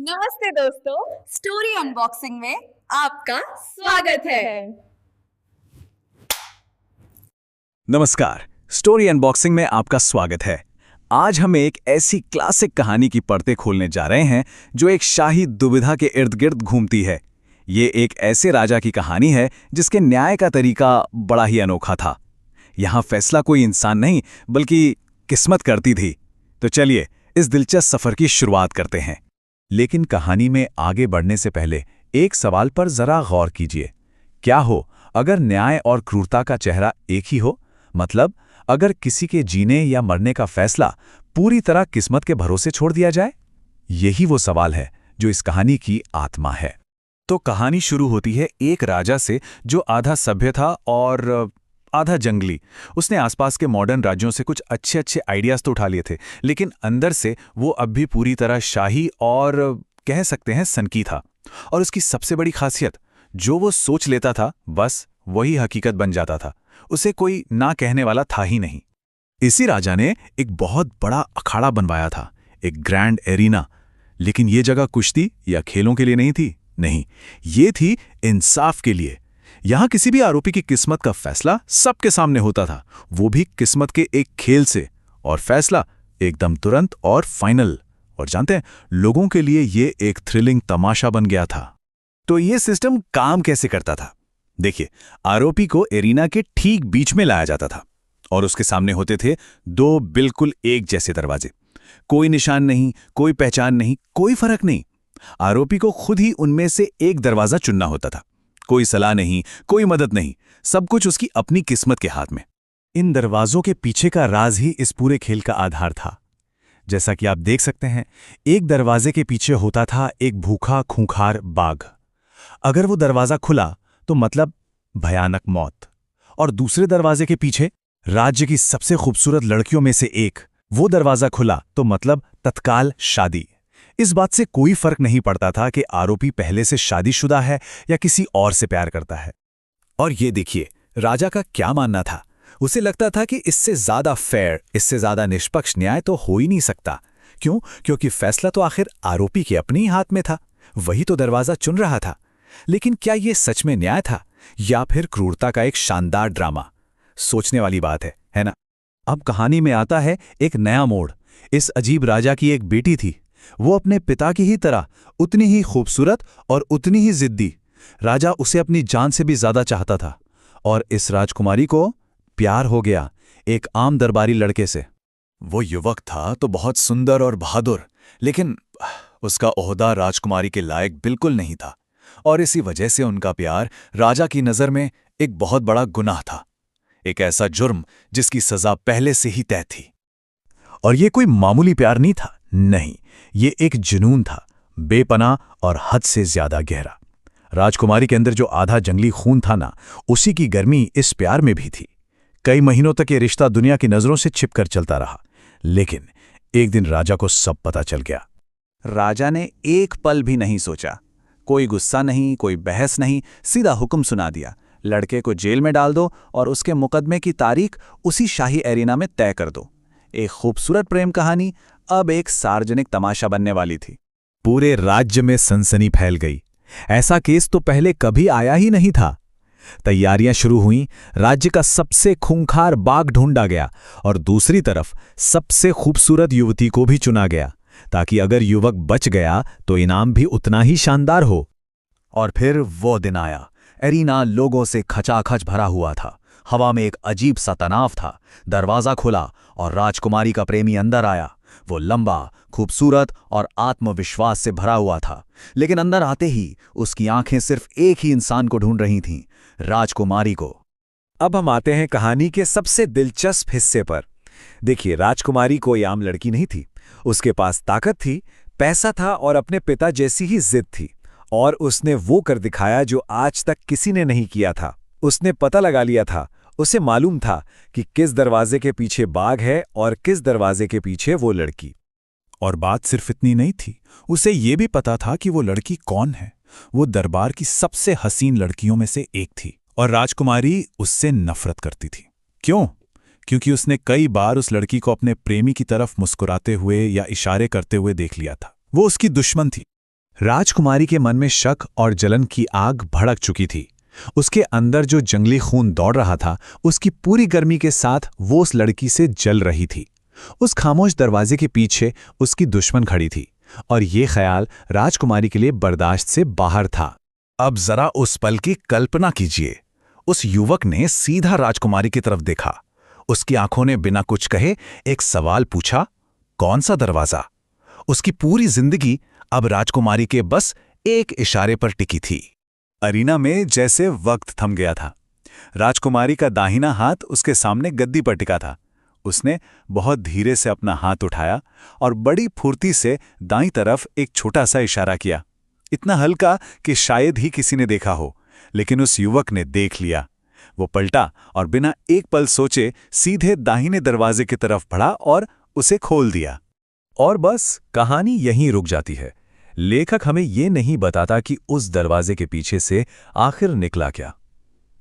नमस्ते दोस्तों, story unboxing में आपका स्वागत है। नमस्कार, स्टोरी अनबॉक्सिंग में आपका स्वागत है। आज हम एक ऐसी क्लासिक कहानी की परतें खोलने जा रहे हैं जो एक शाही दुविधा के इर्द गिर्द घूमती है। ये एक ऐसे राजा की कहानी है जिसके न्याय का तरीका बड़ा ही अनोखा था। यहाँ फैसला कोई इंसान नहीं बल्कि किस्मत करती थी। तो चलिए इस दिलचस्प सफर की शुरुआत करते हैं। लेकिन कहानी में आगे बढ़ने से पहले एक सवाल पर जरा गौर कीजिए। क्या हो अगर न्याय और क्रूरता का चेहरा एक ही हो? मतलब अगर किसी के जीने या मरने का फैसला पूरी तरह किस्मत के भरोसे छोड़ दिया जाए? यही वो सवाल है जो इस कहानी की आत्मा है। तो कहानी शुरू होती है एक राजा से जो आधा सभ्य था और आधा जंगली। उसने आसपास के मॉडर्न राज्यों से कुछ अच्छे आइडियाज तो उठा लिए थे, लेकिन अंदर से वो अब भी पूरी तरह शाही और कह सकते हैं सनकी था। और उसकी सबसे बड़ी खासियत, जो वो सोच लेता था बस वही हकीकत बन जाता था। उसे कोई ना कहने वाला था ही नहीं। इसी राजा ने एक बहुत बड़ा अखाड़ा बनवाया था, एक ग्रैंड एरिना। लेकिन ये जगह कुश्ती या खेलों के लिए नहीं थी, नहीं, ये थी इंसाफ के लिए। यहां किसी भी आरोपी की किस्मत का फैसला सबके सामने होता था, वो भी किस्मत के एक खेल से, और फैसला एकदम तुरंत और फाइनल। और जानते हैं, लोगों के लिए ये एक थ्रिलिंग तमाशा बन गया था। तो ये सिस्टम काम कैसे करता था? देखिए, आरोपी को एरिना के ठीक बीच में लाया जाता था और उसके सामने होते थे दो बिल्कुल एक जैसे दरवाजे। कोई निशान नहीं, कोई पहचान नहीं, कोई फर्क नहीं। आरोपी को खुद ही उनमें से एक दरवाजा चुनना होता था। कोई सलाह नहीं, कोई मदद नहीं, सब कुछ उसकी अपनी किस्मत के हाथ में। इन दरवाजों के पीछे का राज ही इस पूरे खेल का आधार था। जैसा कि आप देख सकते हैं, एक दरवाजे के पीछे होता था एक भूखा खूंखार बाघ। अगर वो दरवाजा खुला तो मतलब भयानक मौत। और दूसरे दरवाजे के पीछे राज्य की सबसे खूबसूरत लड़कियों में से एक, वो दरवाजा खुला तो मतलब तत्काल शादी। इस बात से कोई फर्क नहीं पड़ता था कि आरोपी पहले से शादीशुदा है या किसी और से प्यार करता है। और ये देखिए, राजा का क्या मानना था। उसे लगता था कि इससे ज्यादा फेयर, इससे ज्यादा निष्पक्ष न्याय तो हो ही नहीं सकता। क्यों? क्योंकि फैसला तो आखिर आरोपी के अपने ही हाथ में था, वही तो दरवाजा चुन रहा था। लेकिन क्या ये सच में न्याय था या फिर क्रूरता का एक शानदार ड्रामा? सोचने वाली बात है ना? अब कहानी में आता है एक नया मोड़। इस अजीब राजा की एक बेटी थी। वो अपने पिता की ही तरह उतनी ही खूबसूरत और उतनी ही जिद्दी। राजा उसे अपनी जान से भी ज्यादा चाहता था। और इस राजकुमारी को प्यार हो गया एक आम दरबारी लड़के से। वो युवक था तो बहुत सुंदर और बहादुर, लेकिन उसका ओहदा राजकुमारी के लायक बिल्कुल नहीं था। और इसी वजह से उनका प्यार राजा की नजर में एक बहुत बड़ा गुनाह था, एक ऐसा जुर्म जिसकी सजा पहले से ही तय थी। और ये कोई मामूली प्यार नहीं था, नहीं, ये एक जुनून था, बेपनाह और हद से ज्यादा गहरा। राजकुमारी के अंदर जो आधा जंगली खून था ना, उसी की गर्मी इस प्यार में भी थी। कई महीनों तक ये रिश्ता दुनिया की नजरों से छिपकर चलता रहा, लेकिन एक दिन राजा को सब पता चल गया। राजा ने एक पल भी नहीं सोचा, कोई गुस्सा नहीं, कोई बहस नहीं, सीधा हुक्म सुना दिया, लड़के को जेल में डाल दो और उसके मुकदमे की तारीख उसी शाही एरिना में तय कर दो। एक खूबसूरत प्रेम कहानी अब एक सार्वजनिक तमाशा बनने वाली थी। पूरे राज्य में सनसनी फैल गई। ऐसा केस तो पहले कभी आया ही नहीं था। तैयारियां शुरू हुईं, राज्य का सबसे खूंखार बाघ ढूंढा गया और दूसरी तरफ सबसे खूबसूरत युवती को भी चुना गया, ताकि अगर युवक बच गया तो इनाम भी उतना ही शानदार हो। और फिर वो दिन आया। एरिना लोगों से खचाखच भरा हुआ था। हवा में एक अजीब सा तनाव था। दरवाजा खुला और राजकुमारी का प्रेमी अंदर आया। वो लंबा, खूबसूरत और आत्मविश्वास से भरा हुआ था, लेकिन अंदर आते ही उसकी आंखें सिर्फ एक ही इंसान को ढूंढ रही थीं, राजकुमारी को। अब हम आते हैं कहानी के सबसे दिलचस्प हिस्से पर। देखिए, राजकुमारी कोई आम लड़की नहीं थी। उसके पास ताकत थी, पैसा था और अपने पिता जैसी ही जिद थी। और उसने वो कर दिखाया जो आज तक किसी ने नहीं किया था। उसने पता लगा लिया था, उसे मालूम था कि किस दरवाजे के पीछे बाघ है और किस दरवाजे के पीछे वो लड़की। और बात सिर्फ इतनी नहीं थी, उसे ये भी पता था कि वो लड़की कौन है। वो दरबार की सबसे हसीन लड़कियों में से एक थी और राजकुमारी उससे नफरत करती थी। क्यों? क्योंकि उसने कई बार उस लड़की को अपने प्रेमी की तरफ मुस्कुराते हुए या इशारे करते हुए देख लिया था। वो उसकी दुश्मन थी। राजकुमारी के मन में शक और जलन की आग भड़क चुकी थी। उसके अंदर जो जंगली खून दौड़ रहा था, उसकी पूरी गर्मी के साथ वो उस लड़की से जल रही थी। उस खामोश दरवाजे के पीछे उसकी दुश्मन खड़ी थी और ये ख्याल राजकुमारी के लिए बर्दाश्त से बाहर था। अब जरा उस पल की कल्पना कीजिए। उस युवक ने सीधा राजकुमारी की तरफ देखा। उसकी आंखों ने बिना कुछ कहे एक सवाल पूछा, कौन सा दरवाजा? उसकी पूरी जिंदगी अब राजकुमारी के बस एक इशारे पर टिकी थी। अरीना में जैसे वक्त थम गया था। राजकुमारी का दाहिना हाथ उसके सामने गद्दी पर टिका था। उसने बहुत धीरे से अपना हाथ उठाया और बड़ी फुर्ती से दाईं तरफ एक छोटा सा इशारा किया, इतना हल्का कि शायद ही किसी ने देखा हो, लेकिन उस युवक ने देख लिया। वो पलटा और बिना एक पल सोचे सीधे दाहिने दरवाजे की तरफ बढ़ा और उसे खोल दिया। और बस कहानी यहीं रुक जाती है। लेखक हमें ये नहीं बताता कि उस दरवाजे के पीछे से आखिर निकला क्या।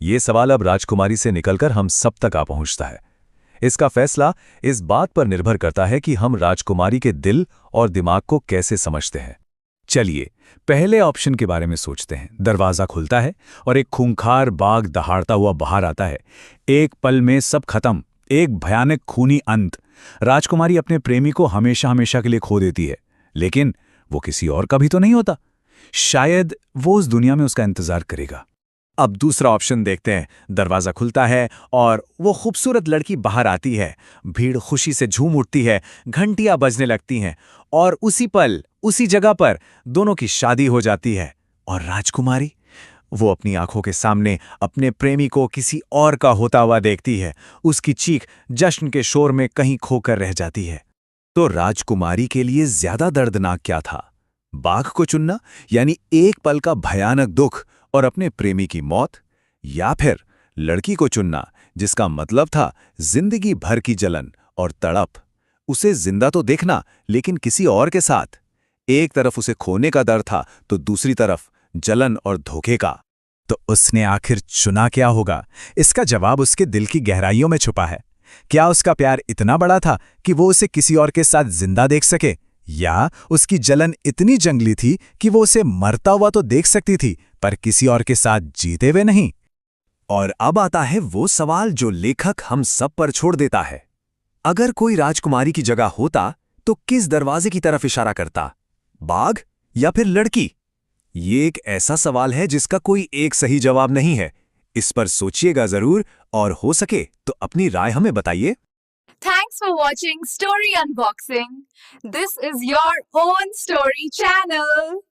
ये सवाल अब राजकुमारी से निकलकर हम सब तक आ पहुंचता है। इसका फैसला इस बात पर निर्भर करता है कि हम राजकुमारी के दिल और दिमाग को कैसे समझते हैं। चलिए पहले ऑप्शन के बारे में सोचते हैं। दरवाजा खुलता है और एक खूंखार बाघ दहाड़ता हुआ बाहर आता है। एक पल में सब खत्म, एक भयानक खूनी अंत। राजकुमारी अपने प्रेमी को हमेशा हमेशा के लिए खो देती है, लेकिन वो किसी और का भी तो नहीं होता। शायद वो उस दुनिया में उसका इंतजार करेगा। अब दूसरा ऑप्शन देखते हैं। दरवाजा खुलता है और वो खूबसूरत लड़की बाहर आती है। भीड़ खुशी से झूम उठती है, घंटियां बजने लगती हैं और उसी पल उसी जगह पर दोनों की शादी हो जाती है। और राजकुमारी, वो अपनी आंखों के सामने अपने प्रेमी को किसी और का होता हुआ देखती है। उसकी चीख जश्न के शोर में कहीं खोकर रह जाती है। तो राजकुमारी के लिए ज्यादा दर्दनाक क्या था? बाघ को चुनना, यानी एक पल का भयानक दुख और अपने प्रेमी की मौत, या फिर लड़की को चुनना जिसका मतलब था जिंदगी भर की जलन और तड़प? उसे जिंदा तो देखना, लेकिन किसी और के साथ। एक तरफ उसे खोने का डर था तो दूसरी तरफ जलन और धोखे का। तो उसने आखिर चुना क्या होगा? इसका जवाब उसके दिल की गहराइयों में छुपा है। क्या उसका प्यार इतना बड़ा था कि वो उसे किसी और के साथ जिंदा देख सके, या उसकी जलन इतनी जंगली थी कि वो उसे मरता हुआ तो देख सकती थी पर किसी और के साथ जीते हुए नहीं? और अब आता है वो सवाल जो लेखक हम सब पर छोड़ देता है। अगर कोई राजकुमारी की जगह होता तो किस दरवाजे की तरफ इशारा करता? बाघ या फिर लड़की? ये एक ऐसा सवाल है जिसका कोई एक सही जवाब नहीं है। इस पर सोचिएगा जरूर और हो सके तो अपनी राय हमें बताइए। Thanks for watching Story Unboxing. This is your own story channel.